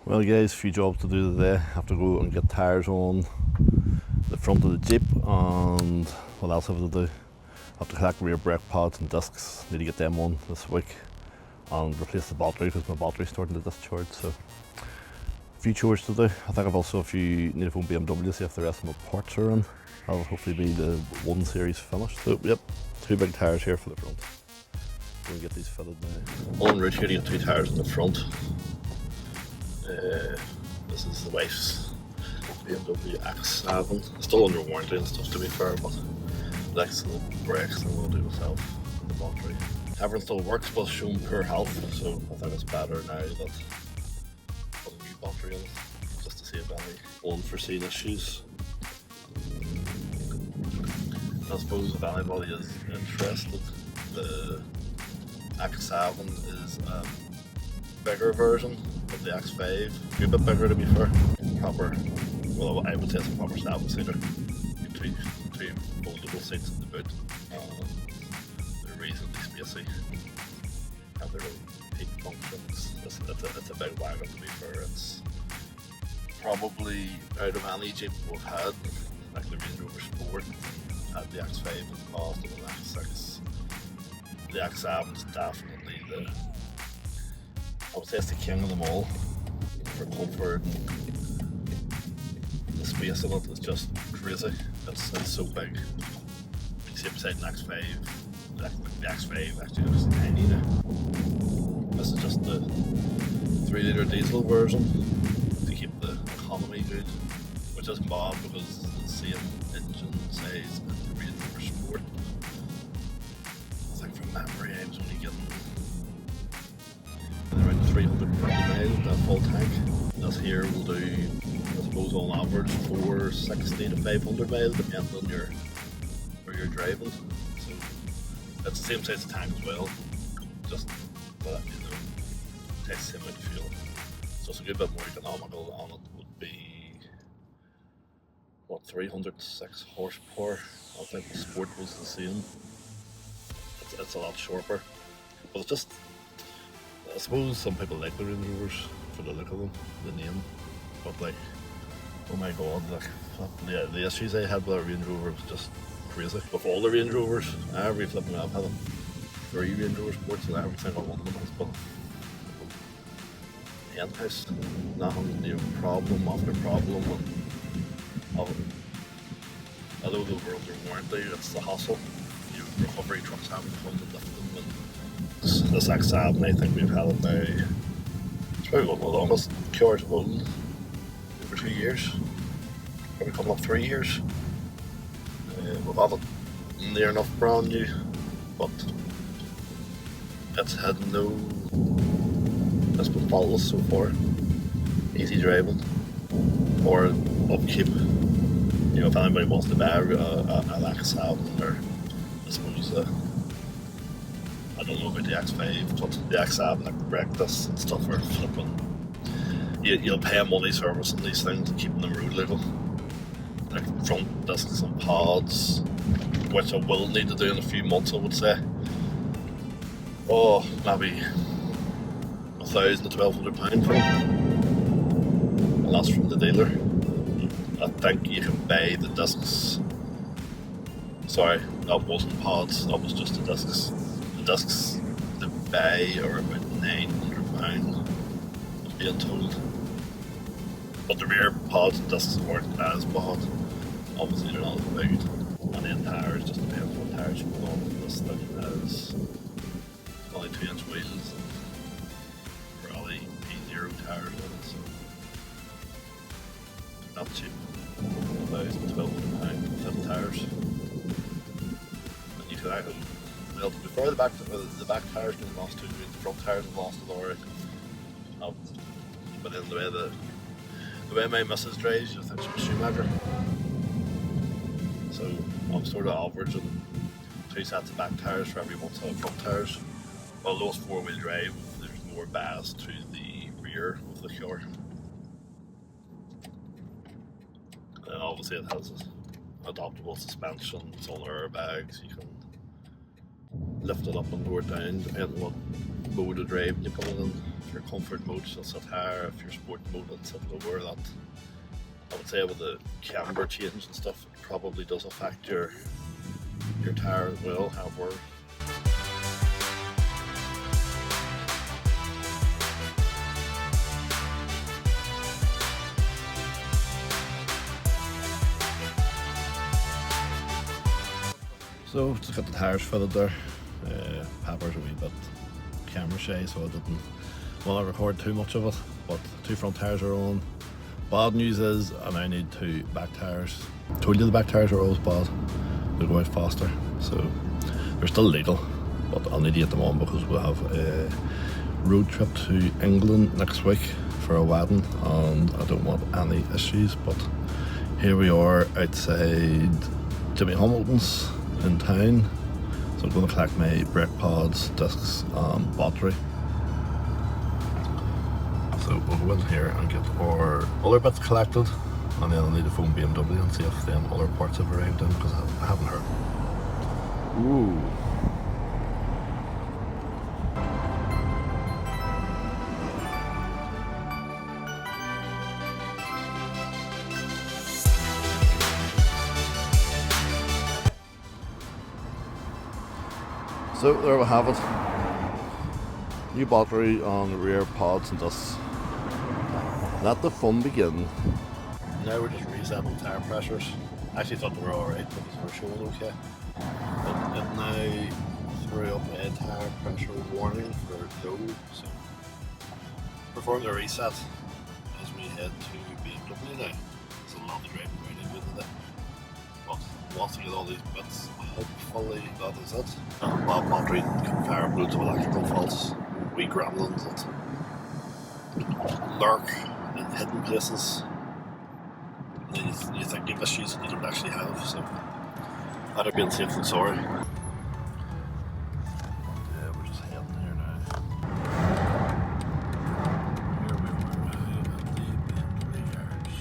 Well guys, few jobs to do today. I have to go and get tyres on the front of the Jeep, and what else have I to do? I have to collect rear brake pads and discs, need to get them on this week, and replace the battery because my battery's starting to discharge, so a few chores to do. I think I've also need to phone BMW to see if the rest of my parts are in. That'll hopefully be the 1 series finished. So yep, 2 big tyres here for the front. We'll get these fitted now. En route here to get 2 tyres in the front. This is the wife's BMW X7. It's still under warranty and stuff, to be fair, but the excellent brakes and I'll do myself and the battery. Everything still works, but it's showing poor health, so I think it's better now that I put a new battery in it, just to see if any unforeseen issues. I suppose if anybody is interested, the X7 is a bigger version of the X5, a good bit bigger to be fair. Proper, well I would say it's a proper 7-seater. Two foldable seats in the boot. They're reasonably spacey. Have their own peak functions. It's a big wagon to be fair. It's probably out of any Jeep we've had, like the Range Rover Sport, had the X5 in the past and the X6. The X7 is definitely I would say it's the king of them all for comfort, and the space in it is just crazy. It's so big. You see beside an X5, the X5 actually looks tiny now. This is just the 3-litre diesel version to keep the economy good, which isn't bad because it's the same engine size as the Range Rover Sport. I think from memory I was only getting around 350 miles that full tank. This here will do, I suppose on average, 460 to 500 miles depending on where you're driving. So it's the same size of tank as well, just that takes the same amount of fuel. So it's a good bit more economical on it. Would be what, 306 horsepower. I think the Sport was the same. It's a lot sharper, but it's just, I suppose some people like the Range Rovers for the look of them, the name, but like, oh my god, like the issues I had with the Range Rover was just crazy. With all the Range Rovers, every flipping I've had 3 Range Rover Sports and every single one of them has been in-house, nothing, problem after problem, and although the world are warranty, it's the hassle. Recovery trucks haven't come to lift them, and this X7, I think we've had it now, it's probably one of the longest cars I've owned, over 2 years, probably coming up 3 years. We've had it near enough brand new, but it's had it's been faultless so far. Easy driving, or upkeep. You know, if anybody wants to buy an X7, or I suppose, I don't know about the X5, but the X7, like the brake discs and stuff are flipping. You'll pay money servicing these things and keeping them road legal. Like front discs and pads, which I will need to do in a few months, I would say. Oh, maybe £1,000 to £1,200 for them. And that's from the dealer. I think you can buy the discs. Sorry, that wasn't pads, that was just the discs. The discs to buy are about £900, I'm being told. But the rear pads and discs weren't as bad. Obviously they're not as big. And then tyres, just depends what tyres you put on. This thing has only 2-inch wheels and probably P0 tyres on it, so not cheap. £1,000 to £1,200 for 10 tyres. Well, before the back tyres can last 2 weeks, the front tyres have lasted alright. But then the way my missus drives, I think she's a shoemaker. So I'm sort of averaging 2 sets of back tyres for every 1 set of front tyres. Although it's 4-wheel drive, there's more bias to the rear of the car. And obviously it has adaptable suspension, it's all airbags, you can lift it up and lower it down depending on what mode of driving you put it in. If your comfort mode, it'll sit higher. If your sport mode, it'll sit lower. That, I would say, with the camber change and stuff, it probably does affect your tyre as well, however. So just got the tyres fitted there. Pepper's a wee bit camera shy, so I didn't want to record too much of it, but 2 front tyres are on. Bad news is I now need 2 back tyres. Told you the back tyres are always bad, they go out faster, so they're still legal, but I'll need to get them on because we'll have a road trip to England next week for a wedding and I don't want any issues. But here we are outside Jimmy Hamilton's in town, so I'm going to collect my brake pads, discs and battery. So we'll go in here and get our other bits collected, and then I'll need to phone BMW and see if them other parts have arrived in, because I haven't heard. Ooh. So there we have it. New battery on the rear pods and discs. Let the fun begin. Now we're just resetting tyre pressures. I actually thought they were alright because they were showing okay. But it now threw up a tyre pressure warning for low. So perform the reset as we head to BMW now. It's a lot of driving right in with it. But once we get all these bits, hopefully that is it. And bad battery can fire up loads of electrical faults, wee gremlins that lurk in hidden places. And then you think you have issues that you don't actually have, so better being safe than sorry. Yeah, we're just heading here now. Here we are at the BMW yards.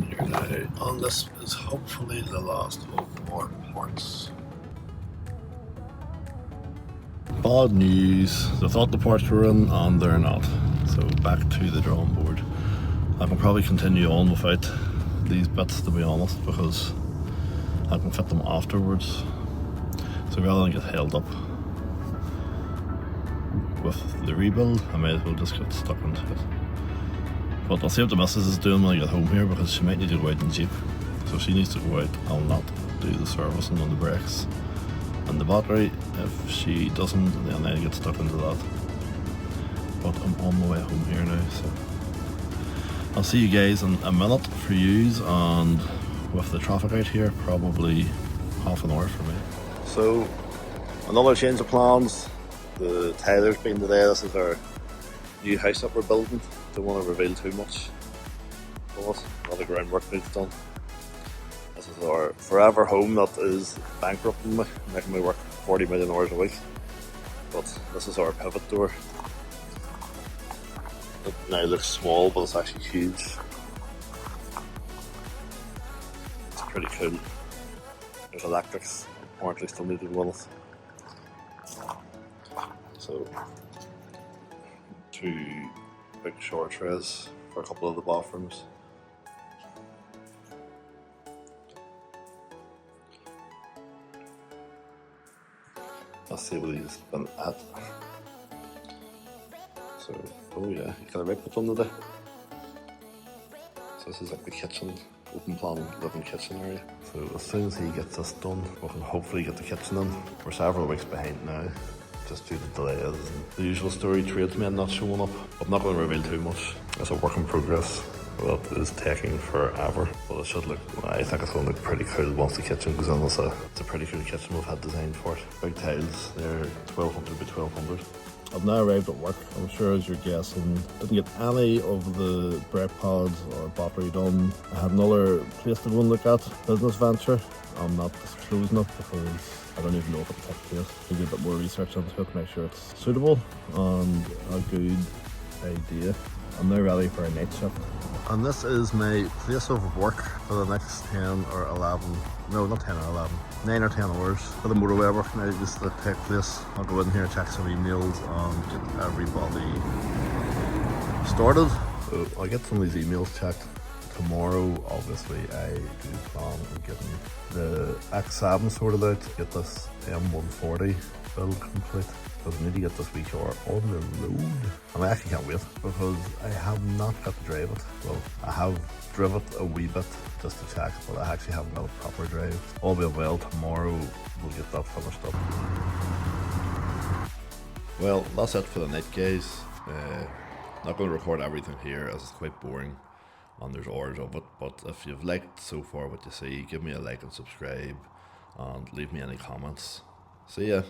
Here now, and this is hopefully the last of our parts. Bad news, I thought the parts were in and they're not, so back to the drawing board. I can probably continue on without these bits, to be honest, because I can fit them afterwards, so rather than get held up with the rebuild, I may as well just get stuck into it. But I'll see what the missus is doing when I get home here, because she might need to go out in Jeep, so she needs to go out. I'll not do the servicing on the brakes and the battery. If she doesn't, then I get stuck into that. But I'm on my way home here now, so I'll see you guys in a minute for yous, and with the traffic out here, probably half an hour for me. So, another change of plans. The Tyler's been today. This is our new house that we're building. Don't want to reveal too much, but a lot of groundwork needs done. This is our forever home that is bankrupting me, making me work 40 million hours a week. But this is our pivot door. It now looks small, but it's actually huge. It's pretty cool. There's electrics, apparently still needed one. So, 2 big shower trays for a couple of the bathrooms. Let's see what he's been at. So, oh yeah, you got a right put on today. So this is like the kitchen, open plan living kitchen area. So as soon as he gets this done, we can hopefully get the kitchen in. We're several weeks behind now, just due to delays and the usual story, tradesmen not showing up. I'm not going to reveal too much. It's a work in progress that is taking forever, but it should look, I think it's going to look pretty cool once the kitchen goes in. It's a pretty cool kitchen we've had designed for it. Big tiles, they're 1200 by 1200. I've now arrived at work. I'm sure, as you're guessing, didn't get any of the brake pads or battery done. I had another place to go and look at, business venture. I'm not disclosing it because I don't even know if it takes place. I do a bit more research into it to make sure it's suitable and a good idea. I'm now ready for a night shift. And this is my place of work for the next 10 or 11, no, not 10 or 11, 9 or 10 hours for the motorway work now just to take place. I'll go in here, check some emails and get everybody started. So I'll get some of these emails checked tomorrow. Obviously I do plan on getting the X7 sorted out to get this M140 build complete. Because I need to get this wee car on the road. And I actually can't wait because I have not got to drive it. Well, I have driven it a wee bit just to check, but I actually haven't got a proper drive. All being well, tomorrow we'll get that finished up. Well, that's it for the night, guys. Not going to record everything here as it's quite boring and there's hours of it, but if you've liked so far what you see, give me a like and subscribe and leave me any comments. See ya.